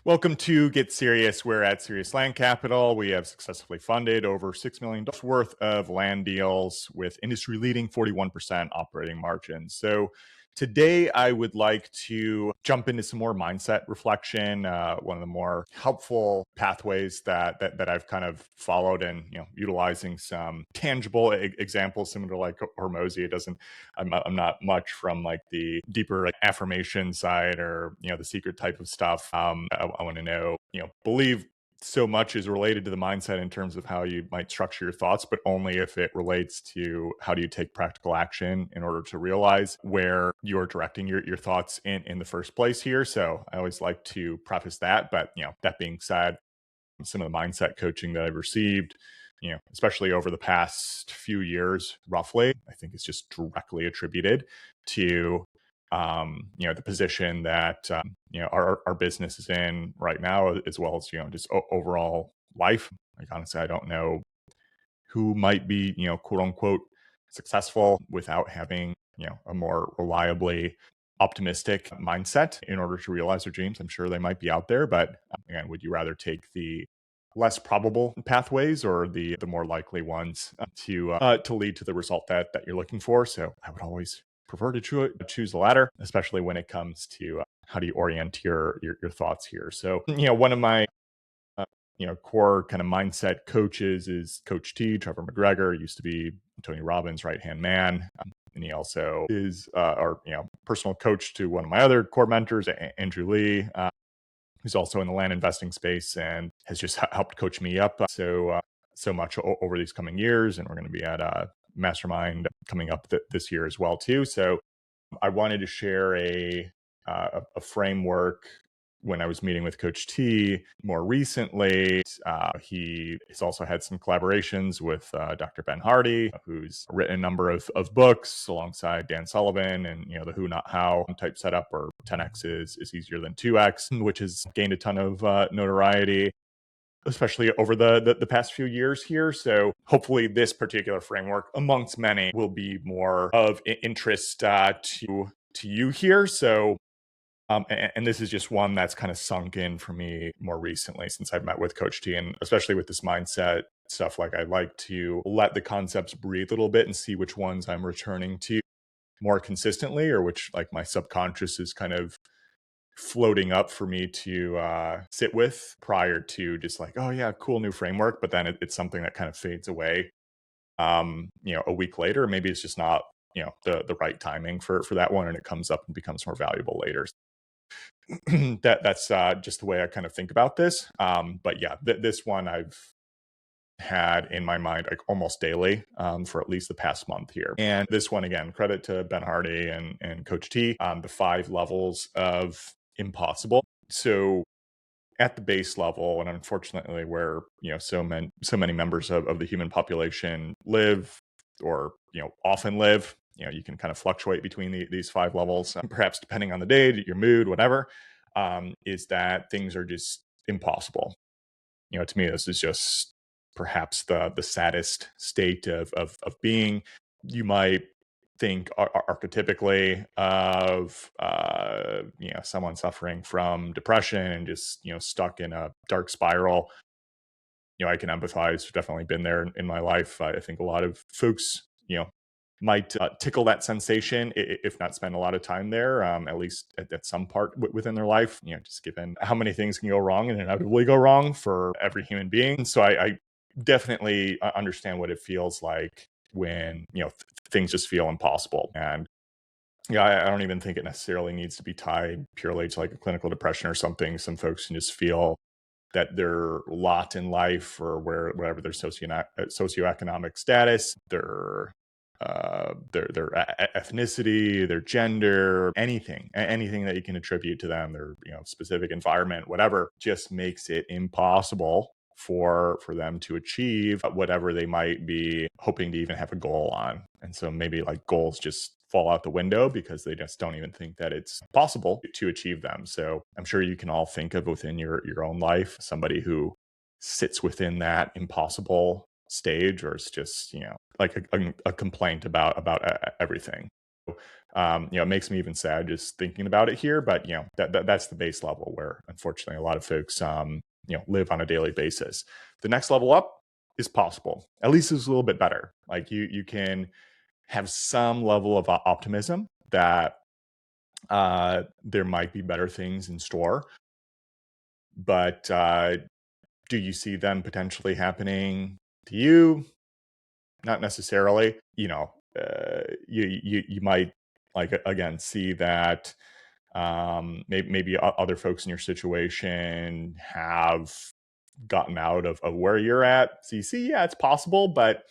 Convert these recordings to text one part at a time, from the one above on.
Welcome to Get Serious. We're at Serious Land Capital. We have successfully funded over $6 million worth of land deals with industry leading 41% operating margins. So today I would like to jump into some more mindset reflection. One of the more helpful pathways that I've kind of followed and utilizing some tangible examples similar to like Hormozy. It doesn't I'm not much from like the deeper like affirmation side or the secret type of stuff. I want to know, believe so much is related to the mindset in terms of how you might structure your thoughts, but only if it relates to how do you take practical action in order to realize where you're directing your thoughts in the first place here. So I always like to preface that. But that being said, some of the mindset coaching that I've received, especially over the past few years, roughly, I think it's just directly attributed to the position that our business is in right now, as well as just overall life. Like honestly, I don't know who might be quote unquote successful without having a more reliably optimistic mindset in order to realize their dreams. I'm sure they might be out there, but again, would you rather take the less probable pathways or the more likely ones to lead to the result that you're looking for? So I would always prefer to choose the latter, especially when it comes to how do you orient your thoughts here. So one of my core kind of mindset coaches is Coach T, Trevor McGregor, used to be Tony Robbins' right-hand man. And he also is our personal coach to one of my other core mentors, Andrew Lee, who's also in the land investing space and has just helped coach me up so much over these coming years. And we're going to be at a mastermind coming up this year as well too. So I wanted to share a framework. When I was meeting with Coach T more recently, he has also had some collaborations with Dr. Ben Hardy, who's written a number of books alongside Dan Sullivan and, the who, not how type setup, where 10X is easier than 2X, which has gained a ton of notoriety, especially over the past few years here. So hopefully this particular framework, amongst many, will be more of interest to you here. So and this is just one that's kind of sunk in for me more recently since I've met with Coach T, and especially with this mindset stuff. Like I like to let the concepts breathe a little bit and see which ones I'm returning to more consistently, or which like my subconscious is kind of floating up for me to sit with prior to just like, oh yeah, cool new framework. But then it's something that kind of fades away, a week later. Maybe it's just not, the right timing for that one, and it comes up and becomes more valuable later. That's just the way I kind of think about this. But yeah, this one I've had in my mind like almost daily for at least the past month here. And this one, again, credit to Ben Hardy and Coach T, the 5 levels of impossible. So at the base level, and unfortunately where so many members of the human population live, or often live, you can kind of fluctuate between these 5 levels, perhaps depending on the day, your mood, whatever, is that things are just impossible. To me, this is just perhaps the saddest state of being. You might think archetypically of someone suffering from depression and just stuck in a dark spiral. I can empathize. Definitely been there in my life. I think a lot of folks might tickle that sensation, if not spend a lot of time there, at least at some part within their life, just given how many things can go wrong and inevitably go wrong for every human being. So I definitely understand what it feels like when things just feel impossible. And I don't even think it necessarily needs to be tied purely to like a clinical depression or something. Some folks can just feel that their lot in life, or wherever their socioeconomic status, their ethnicity, their gender, anything that you can attribute to them, their specific environment, whatever, just makes it impossible for them to achieve whatever they might be hoping to even have a goal on. And so maybe like goals just fall out the window because they just don't even think that it's possible to achieve them. So I'm sure you can all think of within your own life somebody who sits within that impossible stage, or it's just like a complaint about everything. It makes me even sad just thinking about it here, but that's the base level where unfortunately a lot of folks live on a daily basis. The next level up is possible. At least it's a little bit better. Like you can have some level of optimism that there might be better things in store, but do you see them potentially happening to you? Not necessarily. You might again see that maybe other folks in your situation have gotten out of where you're at. So you see, yeah, it's possible, but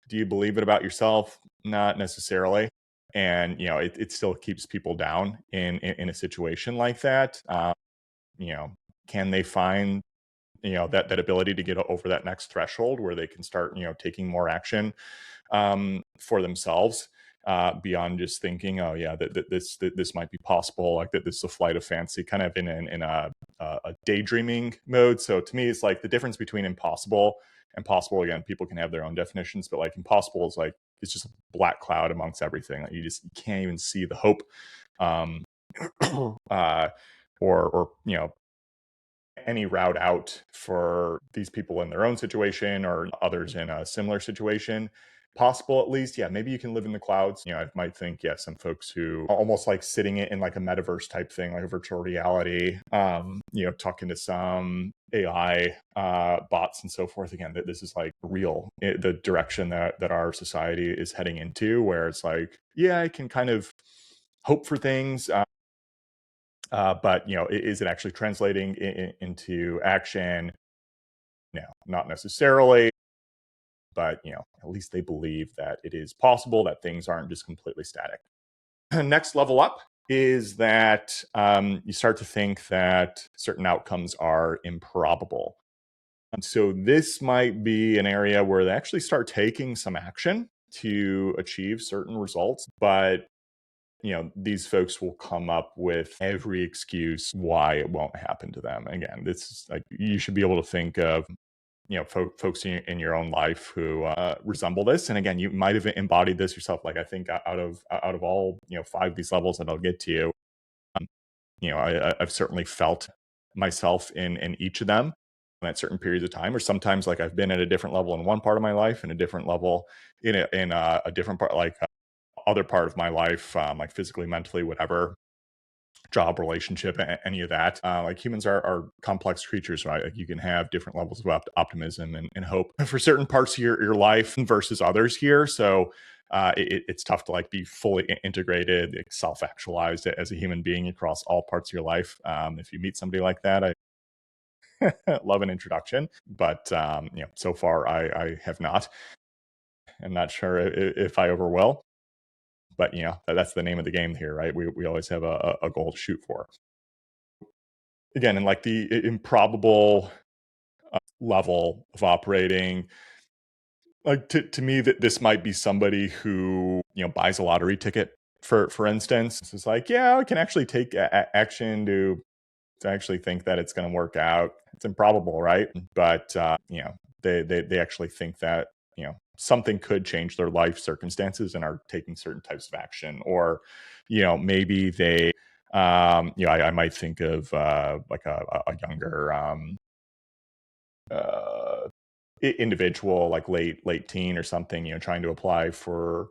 do you believe it about yourself? Not necessarily. And it still keeps people down in a situation like that. You know, can they find that ability to get over that next threshold where they can start taking more action for themselves, beyond just thinking, oh yeah, this might be possible, like that this is a flight of fancy, kind of in a daydreaming mode. So to me, it's like the difference between impossible and possible. Again, people can have their own definitions, but like impossible is like it's just a black cloud amongst everything. Like you can't even see the hope, um, or any route out for these people in their own situation or others in a similar situation. Possible, at least. Yeah, maybe you can live in the clouds. I might think, yeah, some folks who almost like sitting in like a metaverse type thing, like a virtual reality, talking to some AI bots and so forth. Again, that this is like real, the direction that our society is heading into, where it's like, yeah, I can kind of hope for things. But is it actually translating into action? No, not necessarily. But at least they believe that it is possible, that things aren't just completely static. Next level up is that you start to think that certain outcomes are improbable. And so this might be an area where they actually start taking some action to achieve certain results, but these folks will come up with every excuse why it won't happen to them. Again, this is like you should be able to think of folks in your own life who resemble this. And again, you might have embodied this yourself. Like I think out of all 5 of these levels that I'll get to, I've certainly felt myself in each of them at certain periods of time, or sometimes like I've been at a different level in one part of my life and a different level in a different part, like other part of my life, like physically, mentally, whatever, job, relationship, any of that. Like humans are complex creatures, right? Like you can have different levels of optimism and hope for certain parts of your life versus others here. So it's tough to like be fully integrated, self-actualized as a human being across all parts of your life. If you meet somebody like that, I love an introduction, but so far I have not. I'm not sure if I ever will. But that's the name of the game here, right? We always have a goal to shoot for. Again, in like the improbable level of operating, like to me that this might be somebody who buys a lottery ticket, for instance. It's like, yeah, I can actually take action to actually think that it's going to work out. It's improbable, right? But they actually think that something could change their life circumstances and are taking certain types of action. Or maybe they I might think of like a younger uh, individual, like late teen or something, trying to apply for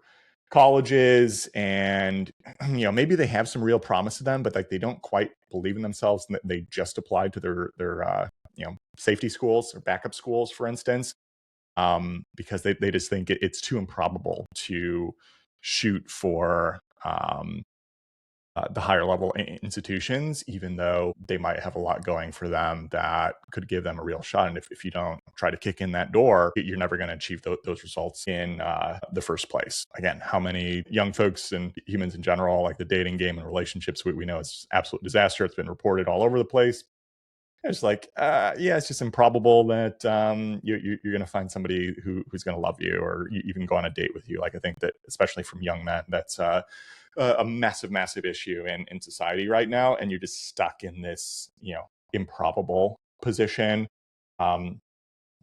colleges, and maybe they have some real promise to them, but like they don't quite believe in themselves, and they just applied to their safety schools or backup schools, for instance, because they just think it's too improbable to shoot for the higher level institutions, even though they might have a lot going for them that could give them a real shot. And if you don't try to kick in that door, you're never going to achieve those results in the first place. Again, how many young folks and humans in general, like the dating game and relationships, we know it's absolute disaster. It's been reported all over the place. It's like, yeah, it's just improbable that you're going to find somebody who's going to love you or even go on a date with you. Like I think that, especially from young men, that's a massive issue in society right now, and you're just stuck in this improbable position.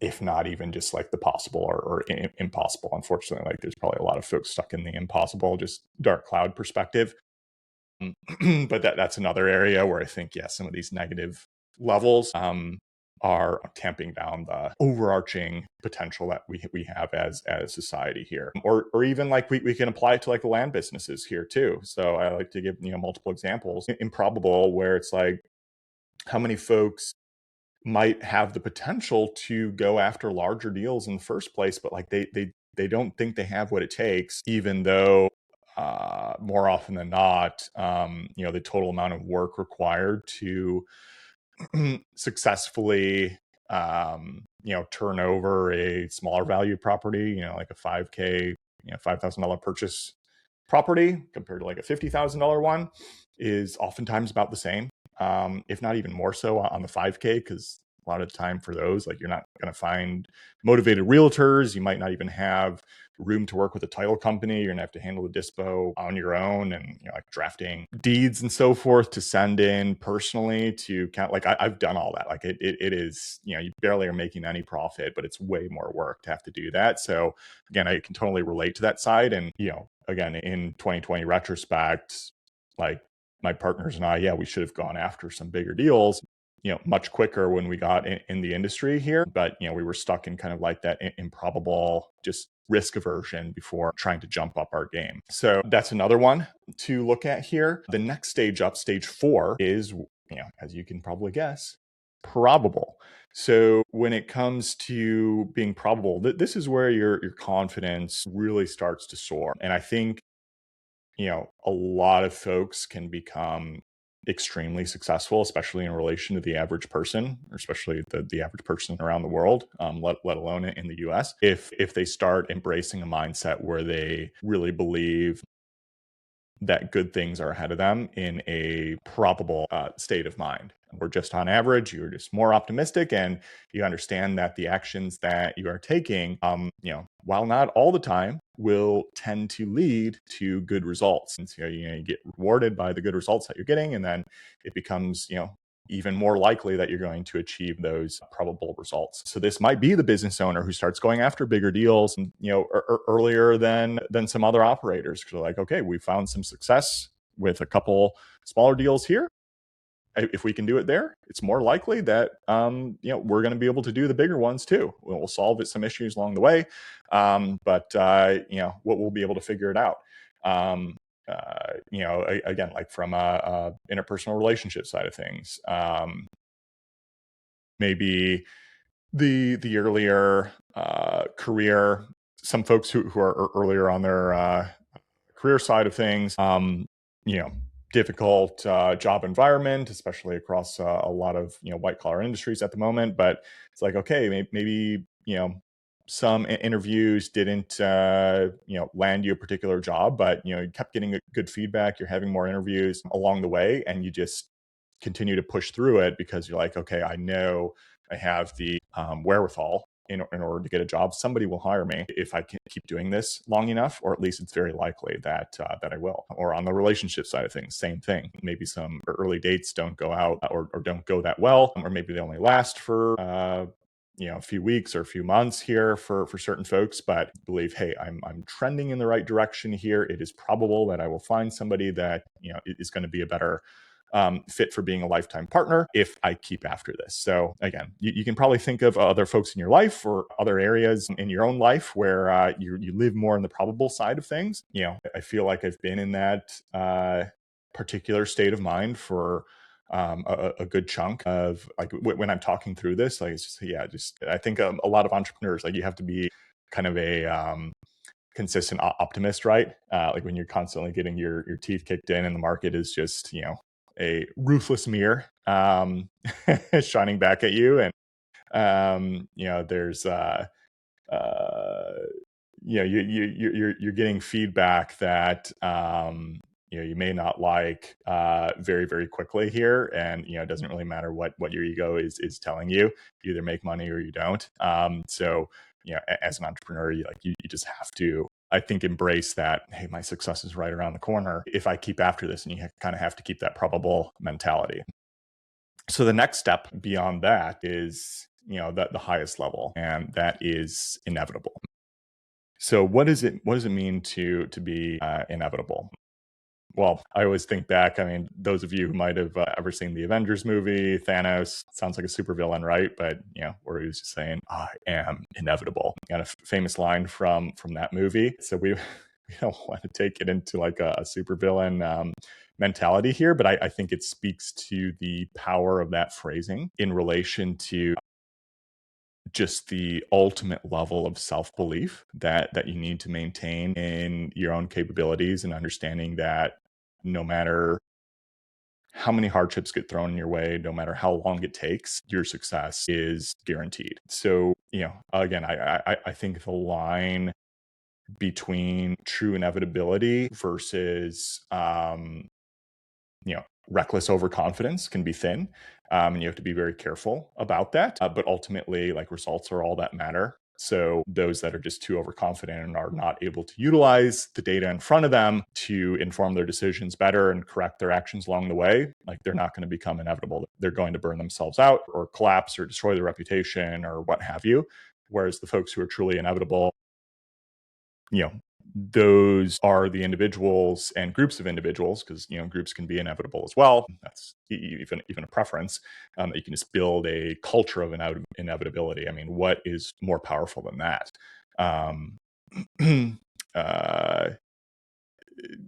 if not even just like the possible or impossible. Unfortunately, like there's probably a lot of folks stuck in the impossible, just dark cloud perspective. But that's another area where I think, yeah, some of these negative levels are tamping down the overarching potential that we have as society here, or even like we can apply it to like the land businesses here too. So I like to give multiple examples. Improbable, where it's like how many folks might have the potential to go after larger deals in the first place, but like they don't think they have what it takes, even though more often than not, the total amount of work required to successfully turn over a smaller value property, like a 5K, $5,000 purchase property compared to like a $50,000 one is oftentimes about the same, if not even more so on the 5K, because a lot of the time for those, like you're not going to find motivated realtors. You might not even have room to work with a title company. You're going to have to handle the dispo on your own, and like drafting deeds and so forth to send in personally to count. Like I've done all that. Like it is, you barely are making any profit, but it's way more work to have to do that. So again, I can totally relate to that side. And, again, in 2020 retrospect, like my partners and I, yeah, we should have gone after some bigger deals, much quicker when we got in the industry here. But, we were stuck in kind of like that improbable, just risk aversion before trying to jump up our game. So that's another one to look at here. The next stage up, stage 4, is, as you can probably guess, probable. So when it comes to being probable, this is where your confidence really starts to soar. And I think, a lot of folks can become extremely successful, especially in relation to the average person, or especially the average person around the world, let alone in the US, if they start embracing a mindset where they really believe that good things are ahead of them in a probable state of mind. We're just on average, you're just more optimistic, and you understand that the actions that you are taking, while not all the time, will tend to lead to good results. And so, you get rewarded by the good results that you're getting, and then it becomes, even more likely that you're going to achieve those probable results. So this might be the business owner who starts going after bigger deals, and, earlier than some other operators, because they're like, okay, we found some success with a couple smaller deals here. If we can do it there, it's more likely that we're going to be able to do the bigger ones too. We'll solve some issues along the way, but we'll be able to figure it out. Again, like from a interpersonal relationship side of things, maybe the earlier career, some folks who are earlier on their career side of things, difficult job environment, especially across a lot of white collar industries at the moment. But it's like, okay, maybe some interviews didn't land you a particular job, but you kept getting good feedback. You're having more interviews along the way, and you just continue to push through it because you're like, okay, I know I have the wherewithal in order to get a job. Somebody will hire me if I can keep doing this long enough, or at least it's very likely that I will. Or on the relationship side of things, same thing. Maybe some early dates don't go out or don't go that well, or maybe they only last for a few weeks or a few months here for certain folks, but believe, hey, I'm trending in the right direction here. It is probable that I will find somebody that is going to be a better fit for being a lifetime partner if I keep after this. So again, you can probably think of other folks in your life or other areas in your own life where you live more in the probable side of things. I feel like I've been in that particular state of mind for a good chunk of like when I'm talking through this. Like it's just I think a lot of entrepreneurs, like you have to be kind of a consistent optimist, right? Like when you're constantly getting your teeth kicked in and the market is just a ruthless mirror shining back at you, and there's you're getting feedback that you may not like very, very quickly here, and it doesn't really matter what your ego is telling you. You either make money or you don't. So as an entrepreneur, you just have to, I think, embrace that, hey, my success is right around the corner if I keep after this, and you kind of have to keep that probable mentality. So the next step beyond that is the highest level, and that is inevitable. So what does it mean to be inevitable? Well, I always think back. I mean, those of you who might have ever seen the Avengers movie, Thanos sounds like a supervillain, right? But where he was just saying, "I am inevitable." Got a famous line from that movie. So we we don't want to take it into like a supervillain mentality here, but I think it speaks to the power of that phrasing in relation to just the ultimate level of self-belief that you need to maintain in your own capabilities, and understanding that no matter how many hardships get thrown in your way, no matter how long it takes, your success is guaranteed. So, again, I think the line between true inevitability versus reckless overconfidence can be thin, and you have to be very careful about that. But ultimately, like, results are all that matter. So those that are just too overconfident and are not able to utilize the data in front of them to inform their decisions better and correct their actions along the way, like, they're not going to become inevitable. They're going to burn themselves out or collapse or destroy their reputation or what have you. Whereas the folks who are truly inevitable, you know, those are the individuals and groups of individuals, because groups can be inevitable as well. That's even a preference. That you can just build a culture of inevitability. I mean, what is more powerful than that? Um, uh,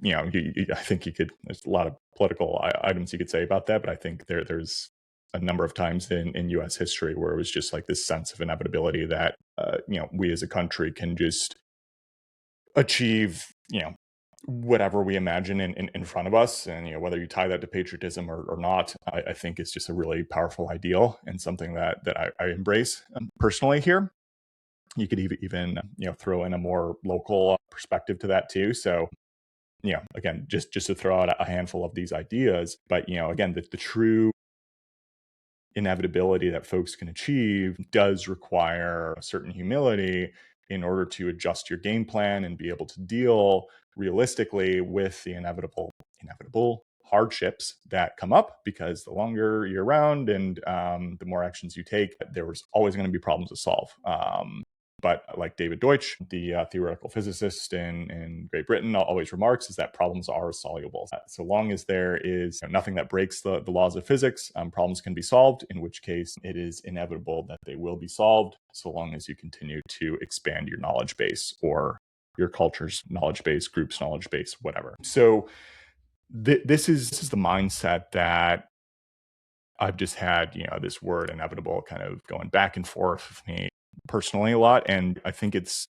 I think you could. There's a lot of political items you could say about that, but I think there's a number of times in U.S. history where it was just like this sense of inevitability that we as a country can just achieve whatever we imagine in front of us. And whether you tie that to patriotism or not, I think it's just a really powerful ideal and something that I embrace personally here. You could even throw in a more local perspective to that too. So again, just to throw out a handful of these ideas, but again, the true inevitability that folks can achieve does require a certain humility in order to adjust your game plan and be able to deal realistically with the inevitable hardships that come up, because the longer you're around and the more actions you take, there was always going to be problems to solve. But like David Deutsch, the theoretical physicist in Great Britain, always remarks, is that problems are soluble. So long as there is nothing that breaks the laws of physics, problems can be solved, in which case it is inevitable that they will be solved, so long as you continue to expand your knowledge base, or your culture's knowledge base, group's knowledge base, whatever. So this is the mindset that I've just had, this word inevitable kind of going back and forth with me personally a lot. And I think it's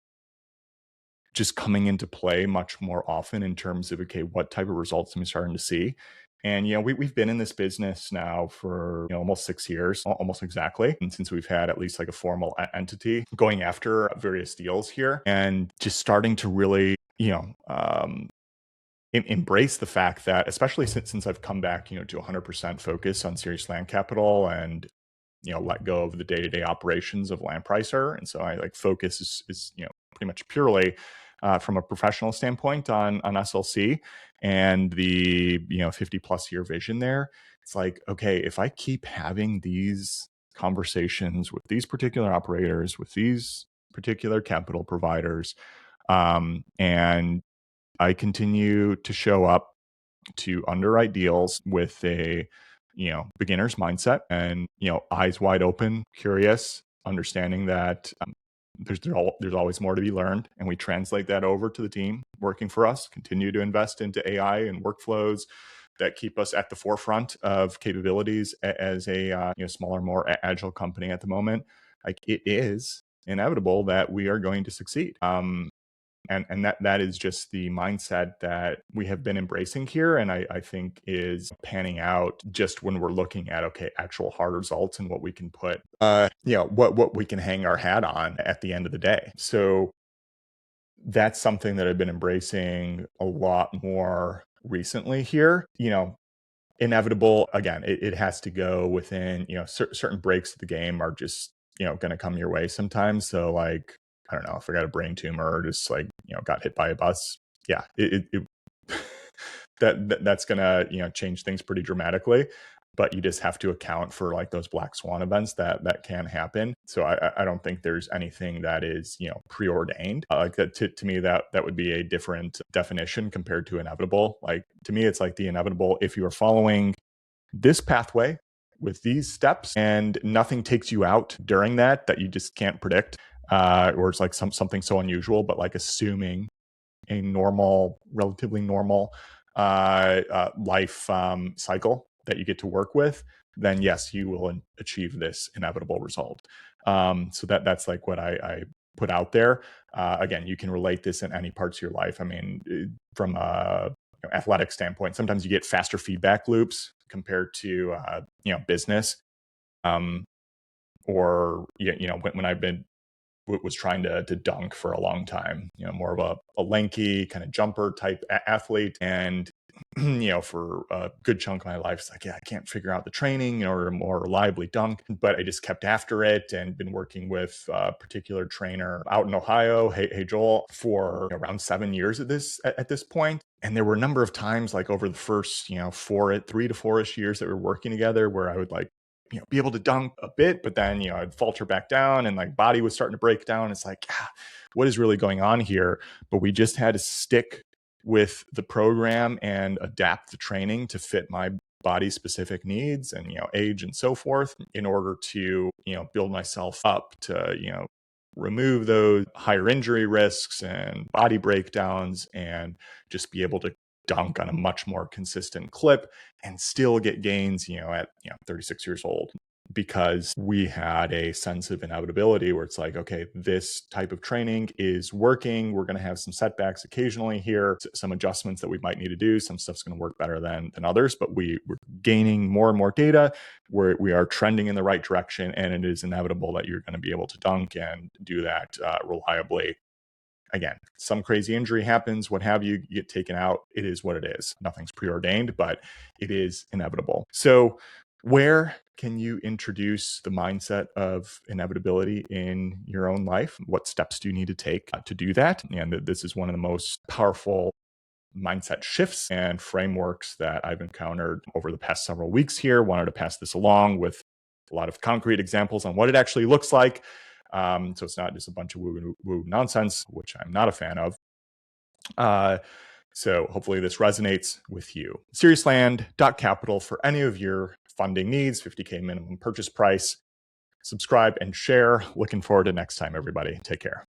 just coming into play much more often in terms of, okay, what type of results am I starting to see? And, we've been in this business now for almost 6 years, almost exactly. And since we've had at least like a formal entity going after various deals here, and just starting to really, embrace the fact that, especially since I've come back, to 100% focus on serious land capital, and let go of the day-to-day operations of land pricer. And so I like focus is pretty much purely from a professional standpoint on SLC and the 50 plus year vision there. It's like, okay, if I keep having these conversations with these particular operators, with these particular capital providers, and I continue to show up to underwrite deals with a beginner's mindset, and eyes wide open, curious, understanding that there's always more to be learned, and we translate that over to the team working for us, continue to invest into AI and workflows that keep us at the forefront of capabilities as a smaller, more agile company at the moment. Like, it is inevitable that we are going to succeed. And that is just the mindset that we have been embracing here, and I think is panning out just when we're looking at, okay, actual hard results and what we can put what we can hang our hat on at the end of the day. So that's something that I've been embracing a lot more recently here. Inevitable, again, it has to go within certain breaks of the game are just going to come your way sometimes. So, like, I don't know, if I got a brain tumor or just like got hit by a bus, yeah, it that's gonna change things pretty dramatically. but you just have to account for like those black swan events that can happen. So I don't think there's anything that is, preordained. Like that to me, that would be a different definition compared to inevitable. Like to me, it's like the inevitable. If you are following this pathway with these steps and nothing takes you out during that you just can't predict, or it's like something so unusual, but like assuming a relatively normal life cycle that you get to work with, then yes, you will achieve this inevitable result. So that's like what I put out there. Again, you can relate this in any parts of your life. I mean, from a athletic standpoint, sometimes you get faster feedback loops compared to business, or when I've been was trying to dunk for a long time, more of a lanky kind of jumper type athlete. And, for a good chunk of my life, it's like, I can't figure out the training or more reliably dunk, but I just kept after it and been working with a particular trainer out in Ohio. Hey, Joel, for around 7 years at this point. And there were a number of times like over the first, 3 to 4-ish years that we were working together where I would like, be able to dunk a bit, but then, I'd falter back down and like body was starting to break down. It's like, what is really going on here? But we just had to stick with the program and adapt the training to fit my body specific needs and, age and so forth in order to, build myself up to, remove those higher injury risks and body breakdowns and just be able to dunk on a much more consistent clip and still get gains, at 36 years old, because we had a sense of inevitability where it's like, okay, this type of training is working. We're going to have some setbacks occasionally here, some adjustments that we might need to do. Some stuff's going to work better than others, but we're gaining more and more data where we are trending in the right direction, and it is inevitable that you're going to be able to dunk and do that reliably. Again, some crazy injury happens, what have you, you get taken out. It is what it is. Nothing's preordained, but it is inevitable. So where can you introduce the mindset of inevitability in your own life? What steps do you need to take to do that? And this is one of the most powerful mindset shifts and frameworks that I've encountered over the past several weeks here. Wanted to pass this along with a lot of concrete examples on what it actually looks like. So it's not just a bunch of woo nonsense, which I'm not a fan of. So hopefully this resonates with you. Seriousland.capital for any of your funding needs, $50K minimum purchase price. Subscribe and share. Looking forward to next time, everybody. Take care.